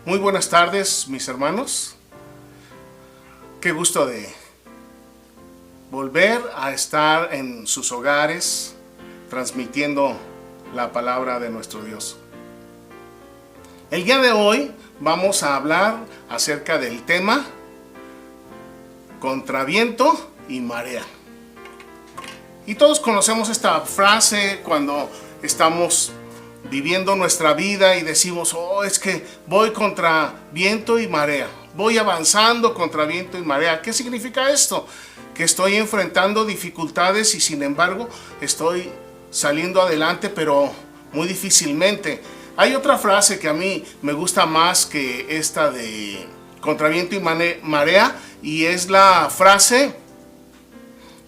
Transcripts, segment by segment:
Muy buenas tardes, mis hermanos. Qué gusto de volver a estar en sus hogares transmitiendo la palabra de nuestro Dios. El día de hoy vamos a hablar acerca del tema contra viento y marea. Y todos conocemos esta frase cuando estamos viviendo nuestra vida y decimos, es que voy contra viento y marea. Voy avanzando contra viento y marea. ¿Qué significa esto? Que estoy enfrentando dificultades y sin embargo estoy saliendo adelante, pero muy difícilmente. Hay otra frase que a mí me gusta más que esta de contra viento y marea, y es la frase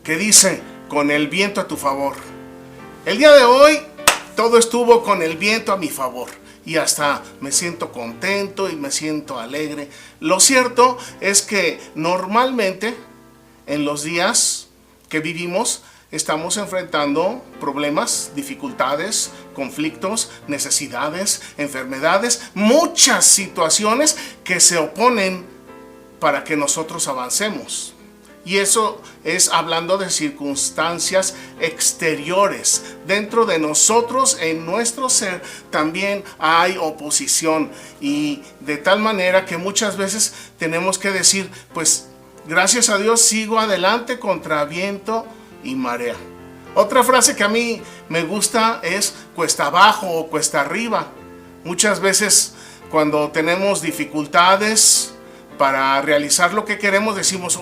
que dice, con el viento a tu favor. El día de hoy todo estuvo con el viento a mi favor y hasta me siento contento y me siento alegre. Lo cierto es que normalmente en los días que vivimos estamos enfrentando problemas, dificultades, conflictos, necesidades, enfermedades, muchas situaciones que se oponen para que nosotros avancemos. Y eso es hablando de circunstancias exteriores. Dentro de nosotros, en nuestro ser, también hay oposición. Y de tal manera que muchas veces tenemos que decir, pues gracias a Dios sigo adelante contra viento y marea. Otra frase que a mí me gusta es cuesta abajo o cuesta arriba. Muchas veces cuando tenemos dificultades para realizar lo que queremos, decimos,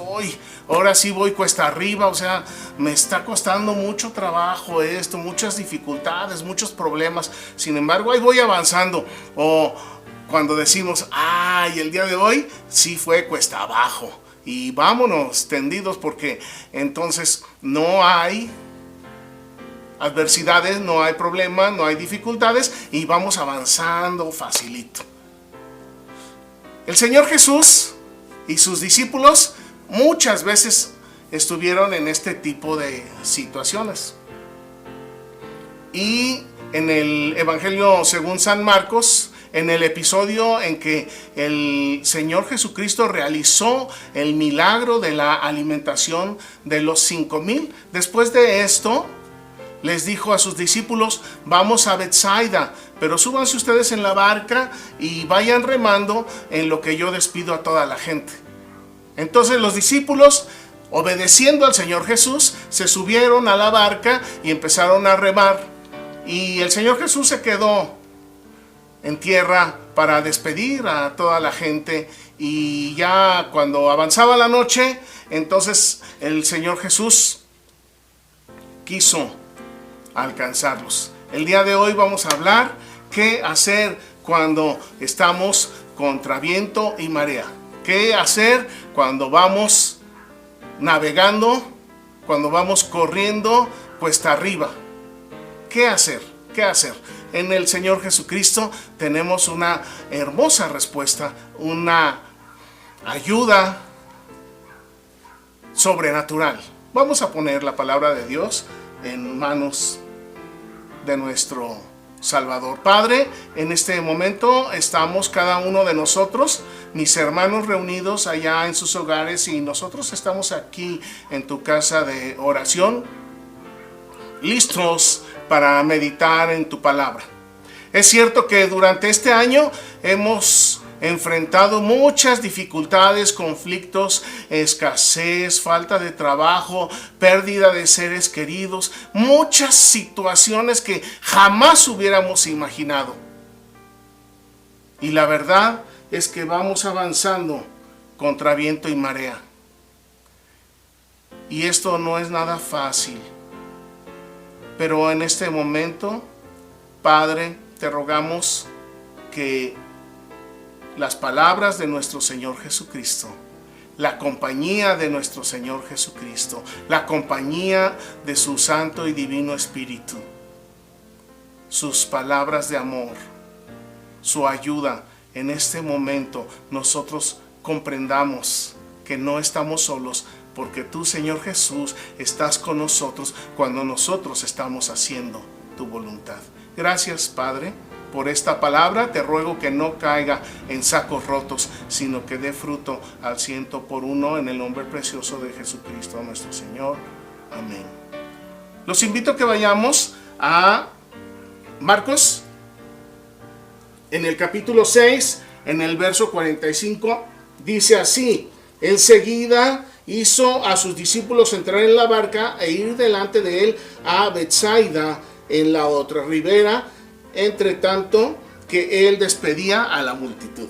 ahora sí voy cuesta arriba, o sea, me está costando mucho trabajo esto, muchas dificultades, muchos problemas, sin embargo, ahí voy avanzando. O cuando decimos, el día de hoy sí fue cuesta abajo, y vámonos tendidos, porque entonces no hay adversidades, no hay problemas, no hay dificultades, y vamos avanzando facilito. El Señor Jesús y sus discípulos muchas veces estuvieron en este tipo de situaciones. Y en el Evangelio según San Marcos, en el episodio en que el Señor Jesucristo realizó el milagro de la alimentación de los 5,000, después de esto les dijo a sus discípulos, vamos a Betsaida, pero súbanse ustedes en la barca y vayan remando en lo que yo despido a toda la gente. Entonces los discípulos, obedeciendo al Señor Jesús, se subieron a la barca y empezaron a remar. Y el Señor Jesús se quedó en tierra para despedir a toda la gente. Y ya cuando avanzaba la noche, entonces el Señor Jesús quiso alcanzarlos. El día de hoy vamos a hablar qué hacer cuando estamos contra viento y marea. ¿Qué hacer cuando vamos navegando, cuando vamos corriendo cuesta arriba? ¿Qué hacer? ¿Qué hacer? En el Señor Jesucristo tenemos una hermosa respuesta, una ayuda sobrenatural. Vamos a poner la palabra de Dios en manos de nuestro Salvador. Padre, en este momento estamos cada uno de nosotros, mis hermanos reunidos allá en sus hogares, y nosotros estamos aquí en tu casa de oración, listos para meditar en tu palabra. Es cierto que durante este año hemos enfrentado muchas dificultades, conflictos, escasez, falta de trabajo, pérdida de seres queridos, muchas situaciones que jamás hubiéramos imaginado. Y la verdad es que vamos avanzando contra viento y marea. Y esto no es nada fácil. Pero en este momento, Padre, te rogamos que las palabras de nuestro Señor Jesucristo, la compañía de nuestro Señor Jesucristo, la compañía de su Santo y Divino Espíritu, sus palabras de amor, su ayuda, en este momento nosotros comprendamos que no estamos solos, porque tú, Señor Jesús, estás con nosotros cuando nosotros estamos haciendo tu voluntad. Gracias, Padre, por esta palabra. Te ruego que no caiga en sacos rotos, sino que dé fruto al 100 por 1, en el nombre precioso de Jesucristo nuestro Señor. Amén. Los invito a que vayamos a Marcos, en el capítulo 6, en el verso 45, dice así: enseguida hizo a sus discípulos entrar en la barca e ir delante de él a Betsaida, en la otra ribera, entre tanto que él despedía a la multitud.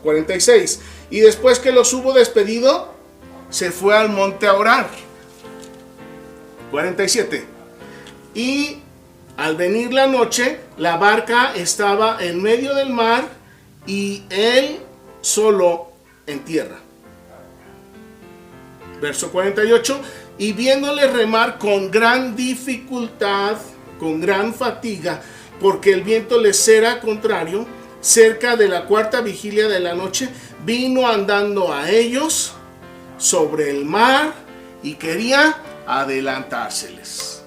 46. Y después que los hubo despedido, se fue al monte a orar. 47. Y al venir la noche, la barca estaba en medio del mar y él solo en tierra. Verso 48. Y viéndole remar con gran dificultad, con gran fatiga, porque el viento les era contrario, cerca de la cuarta vigilia de la noche, vino andando a ellos sobre el mar y quería adelantárseles.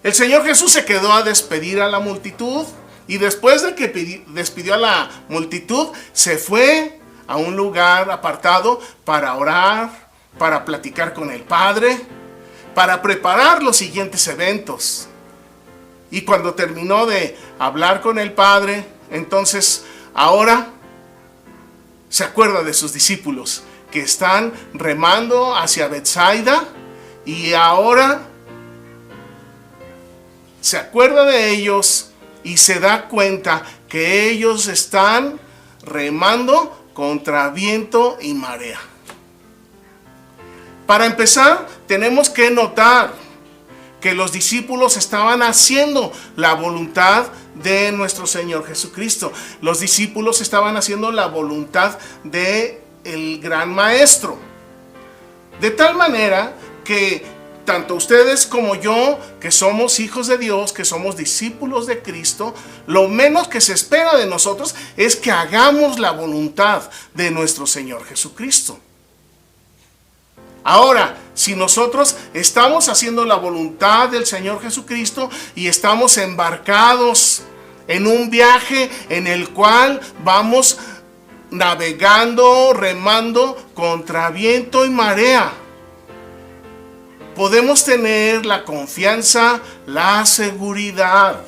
El Señor Jesús se quedó a despedir a la multitud, y después de que despidió a la multitud, se fue a un lugar apartado para orar, para platicar con el Padre, para preparar los siguientes eventos. Y cuando terminó de hablar con el Padre, entonces ahora se acuerda de sus discípulos que están remando hacia Betsaida, y ahora se acuerda de ellos y se da cuenta que ellos están remando contra viento y marea. Para empezar, tenemos que notar que los discípulos estaban haciendo la voluntad de nuestro Señor Jesucristo. Los discípulos estaban haciendo la voluntad del gran Maestro. De tal manera que tanto ustedes como yo, que somos hijos de Dios, que somos discípulos de Cristo, lo menos que se espera de nosotros es que hagamos la voluntad de nuestro Señor Jesucristo. Ahora, si nosotros estamos haciendo la voluntad del Señor Jesucristo y estamos embarcados en un viaje en el cual vamos navegando, remando contra viento y marea, podemos tener la confianza, la seguridad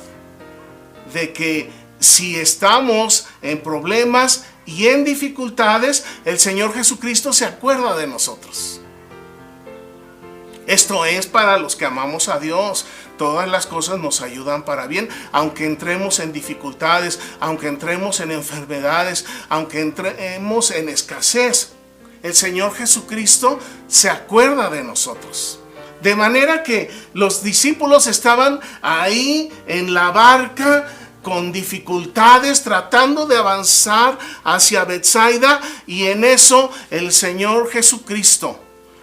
de que si estamos en problemas y en dificultades, el Señor Jesucristo se acuerda de nosotros. Esto es para los que amamos a Dios. Todas las cosas nos ayudan para bien, aunque entremos en dificultades, aunque entremos en enfermedades, aunque entremos en escasez. El Señor Jesucristo se acuerda de nosotros. De manera que los discípulos estaban ahí en la barca con dificultades, tratando de avanzar hacia Betsaida, y en eso el Señor Jesucristo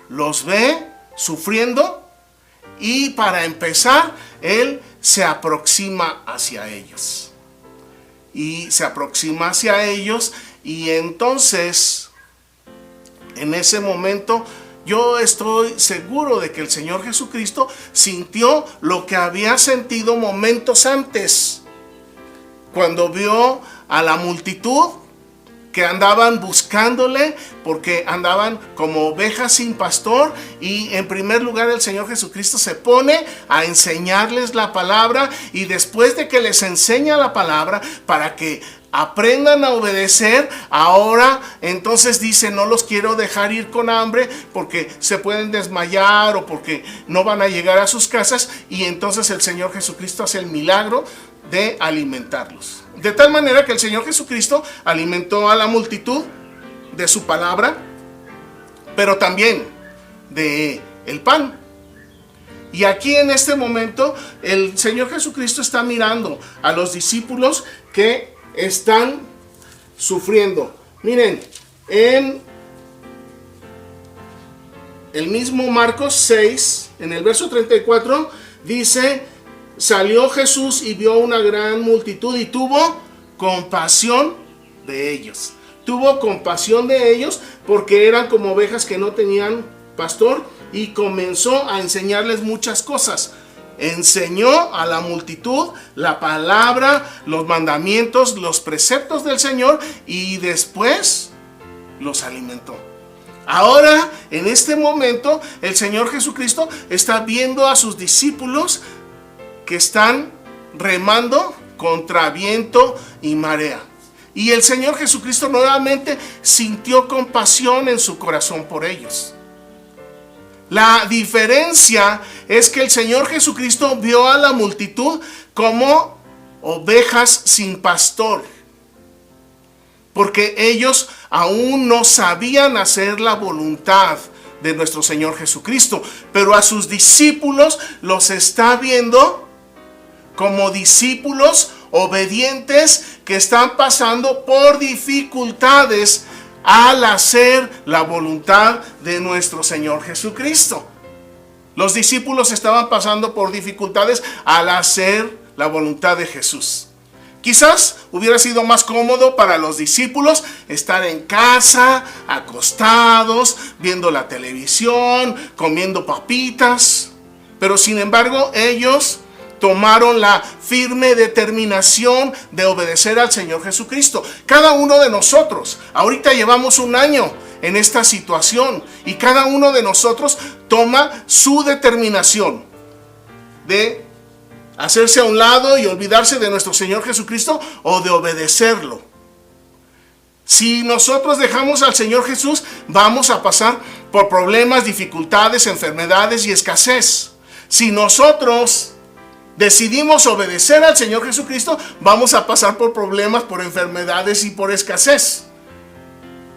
los ve sufriendo, y para empezar, Él se aproxima hacia ellos. Y se aproxima hacia ellos, y entonces, en ese momento, yo estoy seguro de que el Señor Jesucristo sintió lo que había sentido momentos antes, cuando vio a la multitud que andaban buscándole, porque andaban como ovejas sin pastor, y en primer lugar el Señor Jesucristo se pone a enseñarles la palabra, y después de que les enseña la palabra para que aprendan a obedecer, ahora entonces dice: no los quiero dejar ir con hambre porque se pueden desmayar o porque no van a llegar a sus casas, y entonces el Señor Jesucristo hace el milagro de alimentarlos. De tal manera que el Señor Jesucristo alimentó a la multitud de su palabra, pero también de el pan. Y aquí en este momento el Señor Jesucristo está mirando a los discípulos que están sufriendo. Miren, en el mismo Marcos 6, en el verso 34, dice: salió Jesús y vio una gran multitud y tuvo compasión de ellos. Tuvo compasión de ellos porque eran como ovejas que no tenían pastor, y comenzó a enseñarles muchas cosas. enseñó a la multitud la palabra, los mandamientos, los preceptos del Señor y después los alimentó. Ahora, en este momento, el Señor Jesucristo está viendo a sus discípulos que están remando contra viento y marea. Y el Señor Jesucristo nuevamente sintió compasión en su corazón por ellos. La diferencia es que el Señor Jesucristo vio a la multitud como ovejas sin pastor, porque ellos aún no sabían hacer la voluntad de nuestro Señor Jesucristo, pero a sus discípulos los está viendo como discípulos obedientes que están pasando por dificultades al hacer la voluntad de nuestro Señor Jesucristo. Los discípulos estaban pasando por dificultades al hacer la voluntad de Jesús. Quizás hubiera sido más cómodo para los discípulos estar en casa, acostados, viendo la televisión, comiendo papitas. Pero sin embargo, ellos tomaron la firme determinación de obedecer al Señor Jesucristo. Cada uno de nosotros, ahorita llevamos un año en esta situación y cada uno de nosotros toma su determinación de hacerse a un lado y olvidarse de nuestro Señor Jesucristo o de obedecerlo. Si nosotros dejamos al Señor Jesús, vamos a pasar por problemas, dificultades, enfermedades y escasez. Si nosotros decidimos obedecer al Señor Jesucristo, vamos a pasar por problemas, por enfermedades y por escasez.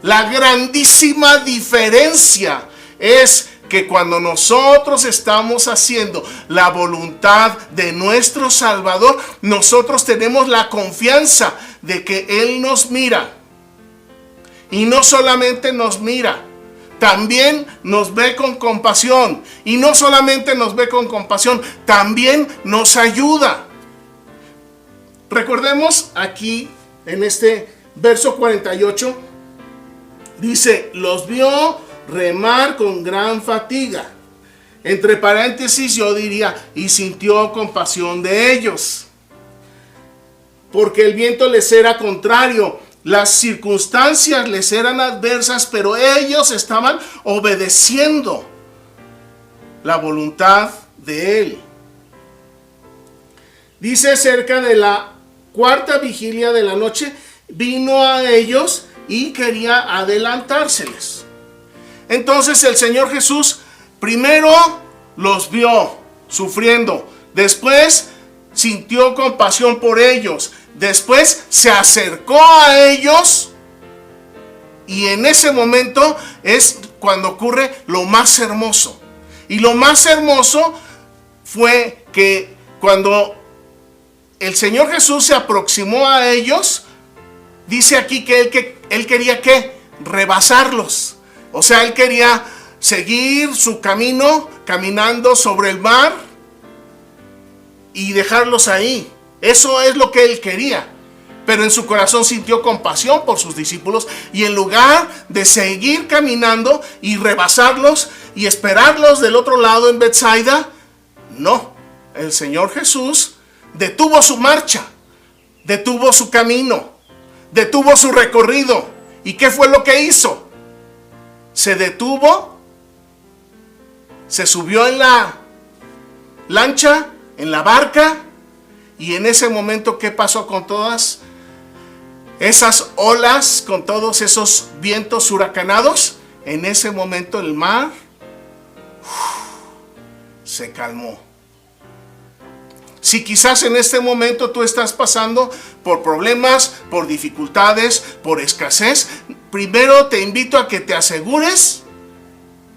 La grandísima diferencia es que cuando nosotros estamos haciendo la voluntad de nuestro Salvador, nosotros tenemos la confianza de que Él nos mira. Y no solamente nos mira, también nos ve con compasión. Y no solamente nos ve con compasión, también nos ayuda. Recordemos aquí en este verso 48, dice, los vio remar con gran fatiga. Entre paréntesis yo diría, y sintió compasión de ellos, porque el viento les era contrario, las circunstancias les eran adversas, pero ellos estaban obedeciendo la voluntad de Él. Dice, cerca de la cuarta vigilia de la noche, vino a ellos y quería adelantárseles. Entonces el Señor Jesús primero los vio sufriendo, después sintió compasión por ellos, después se acercó a ellos y en ese momento es cuando ocurre lo más hermoso. Y lo más hermoso fue que cuando el Señor Jesús se aproximó a ellos, dice aquí que él quería ¿qué? Rebasarlos. O sea, Él quería seguir su camino caminando sobre el mar y dejarlos ahí. Eso es lo que Él quería. Pero en su corazón sintió compasión por sus discípulos y en lugar de seguir caminando y rebasarlos y esperarlos del otro lado en Betsaida, no. El Señor Jesús detuvo su marcha, detuvo su camino, detuvo su recorrido. ¿Y qué fue lo que hizo? Se detuvo, se subió en la lancha, en la barca, y en ese momento, ¿qué pasó con todas esas olas, con todos esos vientos huracanados? En ese momento el mar se calmó. Si quizás en este momento tú estás pasando por problemas, por dificultades, por escasez, primero te invito a que te asegures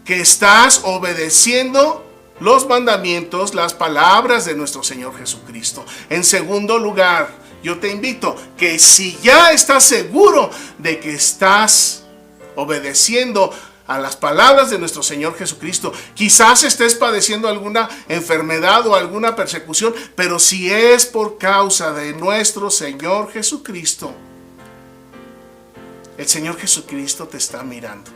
que estás obedeciendo los mandamientos, las palabras de nuestro Señor Jesucristo. En segundo lugar, yo te invito que si ya estás seguro de que estás obedeciendo a las palabras de nuestro Señor Jesucristo, quizás estés padeciendo alguna enfermedad o alguna persecución, pero si es por causa de nuestro Señor Jesucristo, el Señor Jesucristo te está mirando.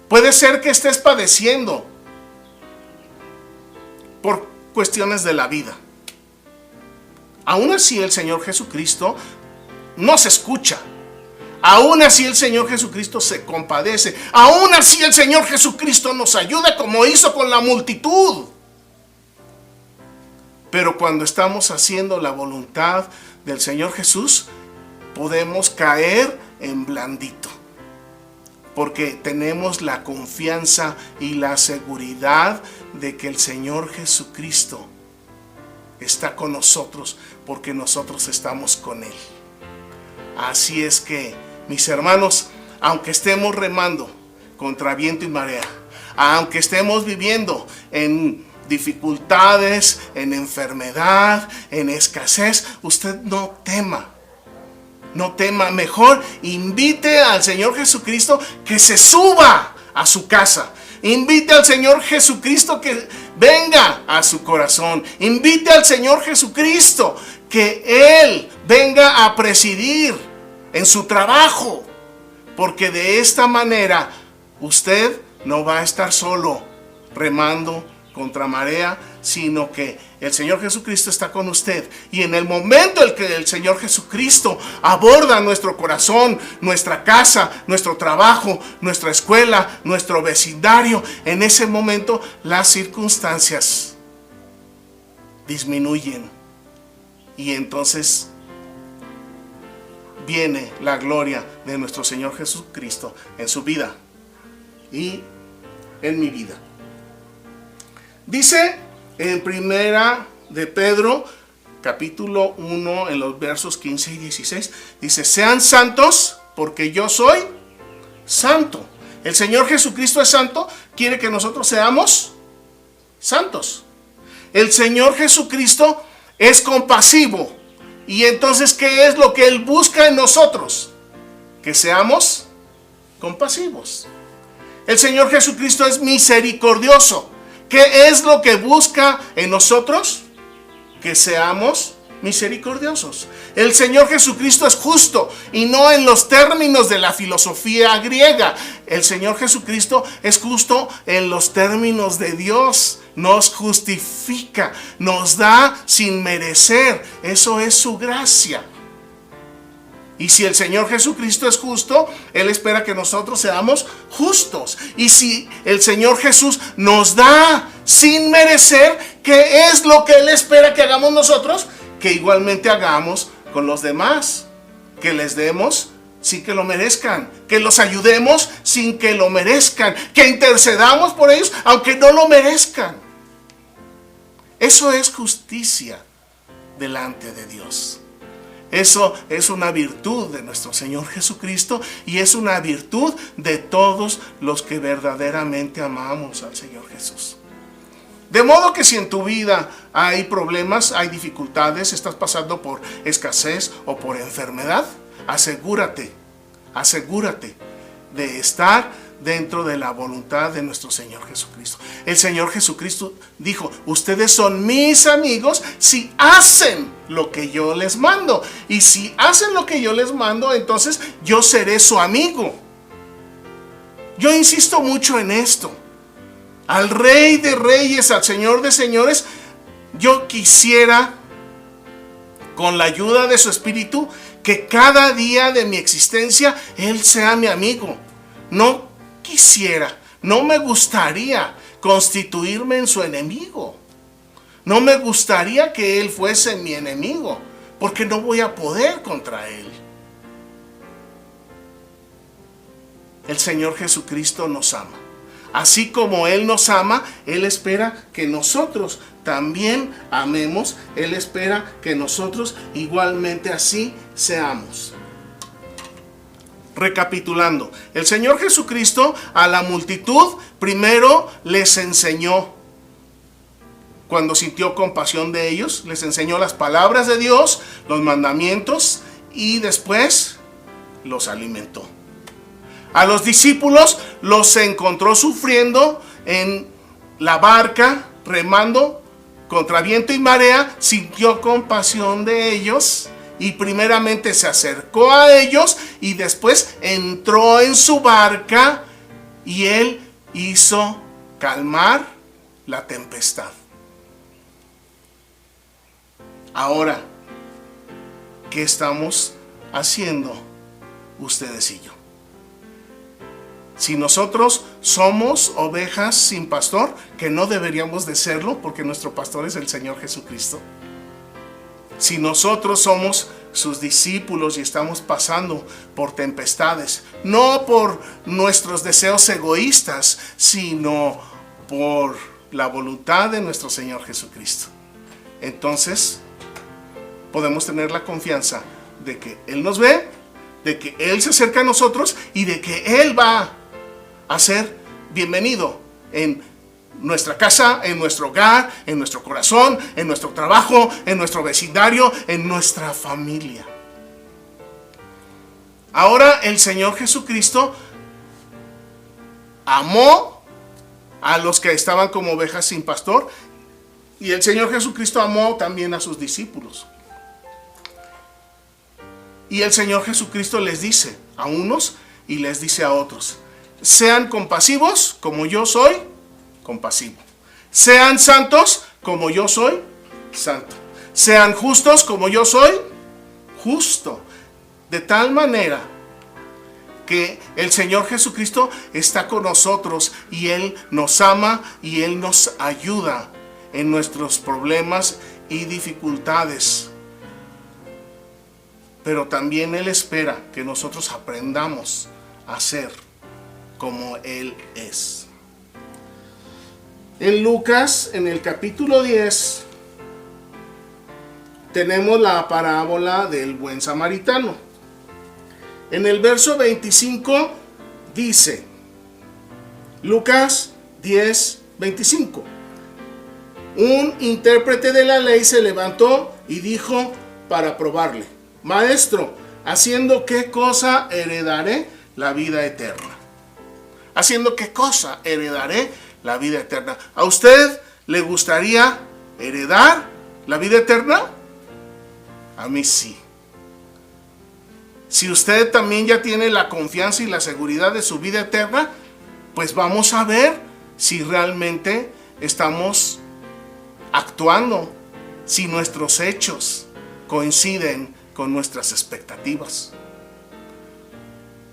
Puede ser que estés padeciendo por cuestiones de la vida. Aún así el Señor Jesucristo nos escucha. Aún así el Señor Jesucristo se compadece. Aún así el Señor Jesucristo nos ayuda como hizo con la multitud. Pero cuando estamos haciendo la voluntad del Señor Jesús, podemos caer en blandito. Porque tenemos la confianza y la seguridad de que el Señor Jesucristo está con nosotros, porque nosotros estamos con Él. Así es que, mis hermanos, aunque estemos remando contra viento y marea, aunque estemos viviendo en dificultades, en enfermedad, en escasez, usted no tema. No tema, mejor invite al Señor Jesucristo que se suba a su casa. Invite al Señor Jesucristo que venga a su corazón. Invite al Señor Jesucristo que Él venga a presidir en su trabajo. Porque de esta manera usted no va a estar solo remando contra marea, sino que el Señor Jesucristo está con usted. Y en el momento en que el Señor Jesucristo aborda nuestro corazón, nuestra casa, nuestro trabajo, nuestra escuela, nuestro vecindario, en ese momento las circunstancias disminuyen. Y entonces viene la gloria de nuestro Señor Jesucristo en su vida y en mi vida. Dice en primera de Pedro, capítulo 1, en los versos 15 y 16, dice: sean santos porque yo soy santo. El Señor Jesucristo es santo, quiere que nosotros seamos santos. El Señor Jesucristo es compasivo. Y entonces, ¿qué es lo que Él busca en nosotros? Que seamos compasivos. El Señor Jesucristo es misericordioso. ¿Qué es lo que busca en nosotros? Que seamos misericordiosos. El Señor Jesucristo es justo, y no en los términos de la filosofía griega. El Señor Jesucristo es justo en los términos de Dios. Nos justifica, nos da sin merecer. Eso es su gracia. Y si el Señor Jesucristo es justo, Él espera que nosotros seamos justos. Y si el Señor Jesús nos da sin merecer, ¿qué es lo que Él espera que hagamos nosotros? Que igualmente hagamos con los demás. Que les demos sin que lo merezcan. Que los ayudemos sin que lo merezcan. Que intercedamos por ellos aunque no lo merezcan. Eso es justicia delante de Dios. Eso es una virtud de nuestro Señor Jesucristo, y es una virtud de todos los que verdaderamente amamos al Señor Jesús. De modo que si en tu vida hay problemas, hay dificultades, estás pasando por escasez o por enfermedad, asegúrate de estar dentro de la voluntad de nuestro Señor Jesucristo. El Señor Jesucristo dijo: ustedes son mis amigos si hacen lo que yo les mando. Y si hacen lo que yo les mando, entonces yo seré su amigo. Yo insisto mucho en esto. Al Rey de Reyes, al Señor de Señores, yo quisiera, con la ayuda de su Espíritu, que cada día de mi existencia Él sea mi amigo. No quisiera, no me gustaría constituirme en su enemigo. No me gustaría que Él fuese mi enemigo, porque no voy a poder contra Él. El Señor Jesucristo nos ama. Así como Él nos ama, Él espera que nosotros también amemos. Él espera que nosotros igualmente así seamos. Recapitulando, el Señor Jesucristo a la multitud primero les enseñó. Cuando sintió compasión de ellos, les enseñó las palabras de Dios, los mandamientos, y después los alimentó. A los discípulos los encontró sufriendo en la barca, remando contra viento y marea, sintió compasión de ellos y primeramente se acercó a ellos y después entró en su barca y Él hizo calmar la tempestad. Ahora, ¿qué estamos haciendo ustedes y yo? Si nosotros somos ovejas sin pastor, que no deberíamos de serlo porque nuestro pastor es el Señor Jesucristo. Si nosotros somos sus discípulos y estamos pasando por tempestades, no por nuestros deseos egoístas, sino por la voluntad de nuestro Señor Jesucristo, entonces podemos tener la confianza de que Él nos ve, de que Él se acerca a nosotros y de que Él va a ser bienvenido en nuestra casa, en nuestro hogar, en nuestro corazón, en nuestro trabajo, en nuestro vecindario, en nuestra familia. Ahora el Señor Jesucristo amó a los que estaban como ovejas sin pastor, y el Señor Jesucristo amó también a sus discípulos. Y el Señor Jesucristo les dice a unos y les dice a otros: sean compasivos como yo soy compasivo. Sean santos como yo soy santo. Sean justos como yo soy justo. De tal manera que el Señor Jesucristo está con nosotros y Él nos ama y Él nos ayuda en nuestros problemas y dificultades. Pero también Él espera que nosotros aprendamos a ser como Él es. En Lucas, en el capítulo 10, tenemos la parábola del buen samaritano. En el verso 25 dice, Lucas 10, 25. Un intérprete de la ley se levantó y dijo para probarle: Maestro, ¿haciendo qué cosa heredaré la vida eterna? ¿Haciendo qué cosa heredaré la vida eterna? ¿A usted le gustaría heredar la vida eterna? A mí sí. Si usted también ya tiene la confianza y la seguridad de su vida eterna, pues vamos a ver si realmente estamos actuando, si nuestros hechos coinciden con nuestras expectativas.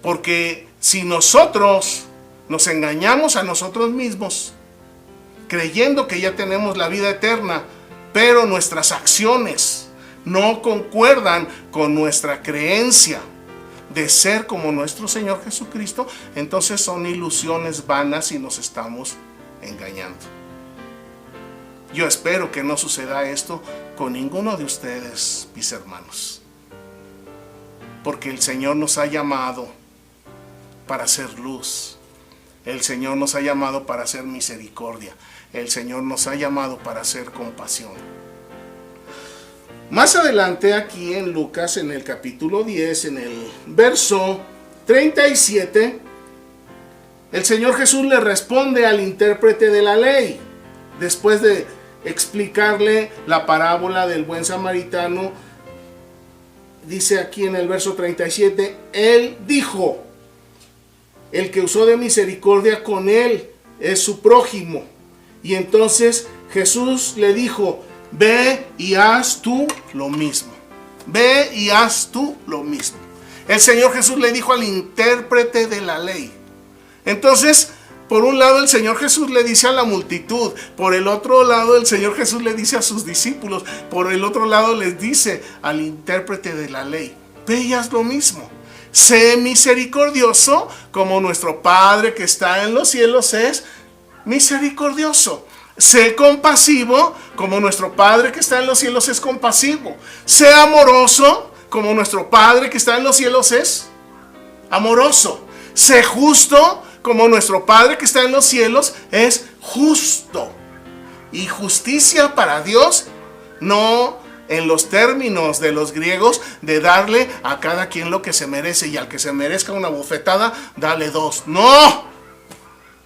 Porque si nosotros nos engañamos a nosotros mismos, creyendo que ya tenemos la vida eterna, pero nuestras acciones no concuerdan con nuestra creencia de ser como nuestro Señor Jesucristo, entonces son ilusiones vanas y nos estamos engañando. Yo espero que no suceda esto con ninguno de ustedes, mis hermanos, porque el Señor nos ha llamado para hacer luz. El Señor nos ha llamado para hacer misericordia. El Señor nos ha llamado para hacer compasión. Más adelante aquí en Lucas, en el capítulo 10, en el verso 37, el Señor Jesús le responde al intérprete de la ley. Después de explicarle la parábola del buen samaritano, dice aquí en el verso 37, Él dijo: el que usó de misericordia con él es su prójimo. Y entonces Jesús le dijo: ve y haz tú lo mismo. Ve y haz tú lo mismo. El Señor Jesús le dijo al intérprete de la ley. Entonces, por un lado el Señor Jesús le dice a la multitud, por el otro lado el Señor Jesús le dice a sus discípulos, por el otro lado les dice al intérprete de la ley: ve y haz lo mismo. Sé misericordioso como nuestro Padre que está en los cielos es misericordioso. Sé compasivo como nuestro Padre que está en los cielos es compasivo. Sé amoroso como nuestro Padre que está en los cielos es amoroso. Sé justo como nuestro Padre que está en los cielos es justo. Y justicia para Dios no en los términos de los griegos de darle a cada quien lo que se merece, y al que se merezca una bofetada, dale dos. No,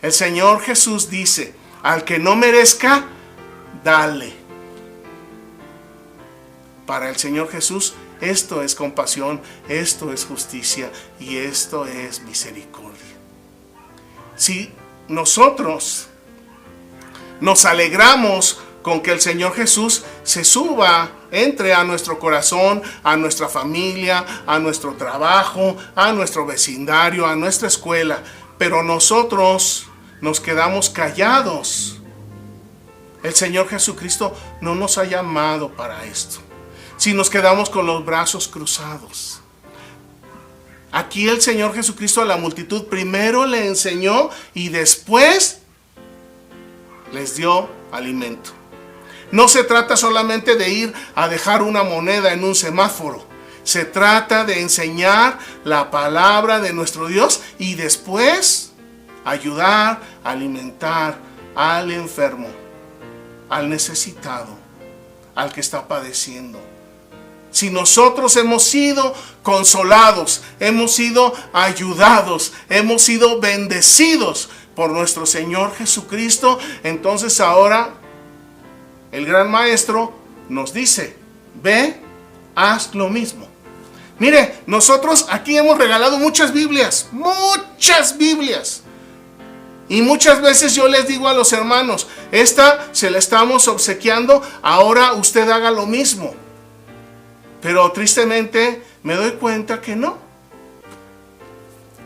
el Señor Jesús dice: al que no merezca, dale. Para el Señor Jesús esto es compasión, esto es justicia y esto es misericordia. Si nosotros nos alegramos con que el Señor Jesús se suba, entre a nuestro corazón, a nuestra familia, a nuestro trabajo, a nuestro vecindario, a nuestra escuela. Pero nosotros nos quedamos callados. El Señor Jesucristo no nos ha llamado para esto. Si nos quedamos con los brazos cruzados. Aquí el Señor Jesucristo a la multitud primero le enseñó y después les dio alimento. No se trata solamente de ir a dejar una moneda en un semáforo. Se trata de enseñar la palabra de nuestro Dios y después ayudar, alimentar al enfermo, al necesitado, al que está padeciendo. Si nosotros hemos sido consolados, hemos sido ayudados, hemos sido bendecidos por nuestro Señor Jesucristo, entonces ahora el gran maestro nos dice, ve, haz lo mismo. Mire, nosotros aquí hemos regalado muchas Biblias. Y muchas veces yo les digo a los hermanos, esta se la estamos obsequiando, ahora usted haga lo mismo. Pero tristemente me doy cuenta que no.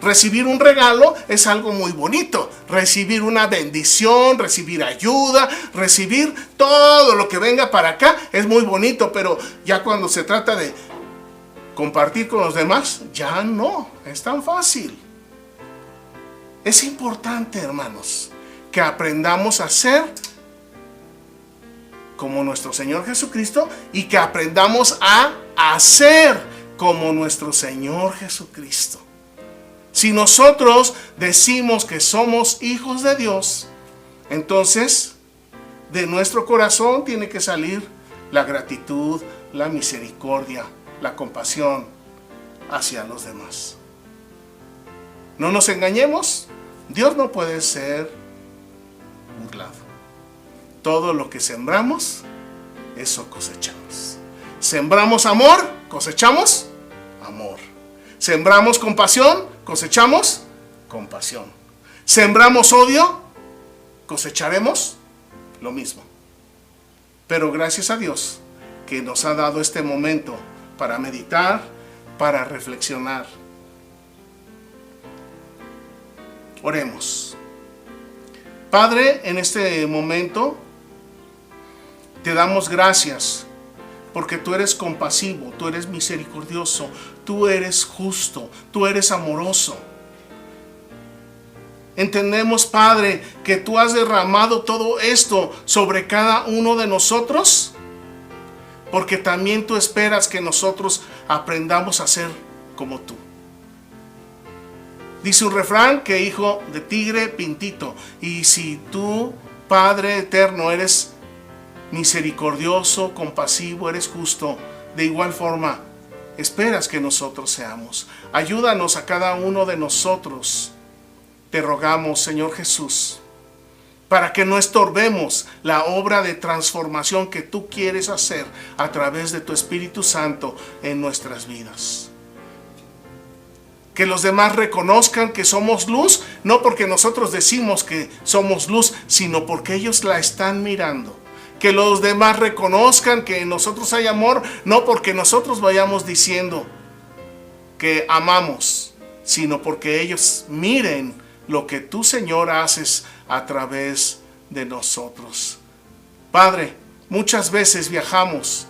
Recibir un regalo es algo muy bonito. Recibir una bendición, recibir ayuda, recibir todo lo que venga para acá es muy bonito. Pero ya cuando se trata de compartir con los demás, ya no es tan fácil. Es importante, hermanos, que aprendamos a ser como nuestro Señor Jesucristo y que aprendamos a hacer como nuestro Señor Jesucristo. Si nosotros decimos que somos hijos de Dios, entonces de nuestro corazón tiene que salir la gratitud, la misericordia, la compasión hacia los demás. No nos engañemos, Dios no puede ser burlado. Todo lo que sembramos, eso cosechamos. Sembramos amor, cosechamos amor. Sembramos compasión, cosechamos compasión. Sembramos odio, cosecharemos lo mismo. Pero gracias a Dios que nos ha dado este momento para meditar, para reflexionar. Oremos. Padre, en este momento te damos gracias porque tú eres compasivo, tú eres misericordioso, tú eres justo, tú eres amoroso. Entendemos, Padre, que tú has derramado todo esto sobre cada uno de nosotros, porque también tú esperas que nosotros aprendamos a ser como tú. Dice un refrán que hijo de tigre pintito. Y si tú, Padre eterno, eres misericordioso, compasivo, eres justo, de igual forma esperas que nosotros seamos. Ayúdanos a cada uno de nosotros. Te rogamos, Señor Jesús, para que no estorbemos la obra de transformación que tú quieres hacer a través de tu Espíritu Santo en nuestras vidas. Que los demás reconozcan que somos luz, no porque nosotros decimos que somos luz, sino porque ellos la están mirando. Que los demás reconozcan que en nosotros hay amor, no porque nosotros vayamos diciendo que amamos, sino porque ellos miren lo que tú, Señor, haces a través de nosotros. Padre, muchas veces viajamos,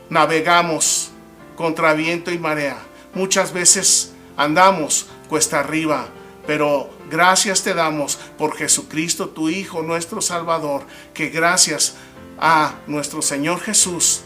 navegamos contra viento y marea. Muchas veces andamos cuesta arriba, pero gracias te damos por Jesucristo, tu Hijo, nuestro Salvador, que gracias a nuestro Señor Jesús,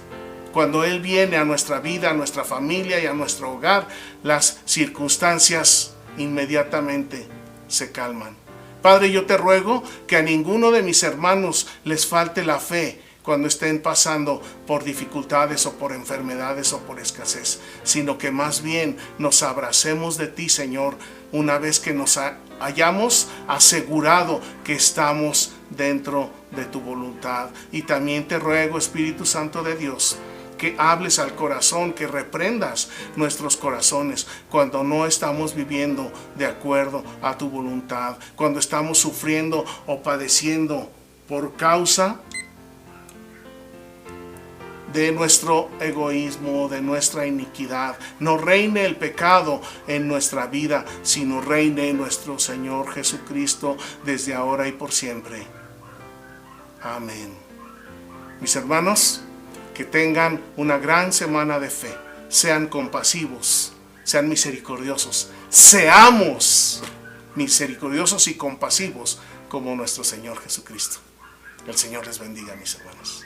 cuando Él viene a nuestra vida, a nuestra familia y a nuestro hogar, las circunstancias inmediatamente se calman. Padre, yo te ruego que a ninguno de mis hermanos les falte la fe cuando estén pasando por dificultades o por enfermedades o por escasez, sino que más bien nos abracemos de ti, Señor, una vez que nos hayamos asegurado que estamos dentro de tu voluntad. Y también te ruego, Espíritu Santo de Dios, que hables al corazón, que reprendas nuestros corazones cuando no estamos viviendo de acuerdo a tu voluntad, cuando estamos sufriendo o padeciendo por causa de nuestro egoísmo, de nuestra iniquidad. No reine el pecado en nuestra vida, sino reine nuestro Señor Jesucristo desde ahora y por siempre. Amén. Mis hermanos, que tengan una gran semana de fe. Sean compasivos, sean misericordiosos. Seamos misericordiosos y compasivos como nuestro Señor Jesucristo. El Señor les bendiga, mis hermanos.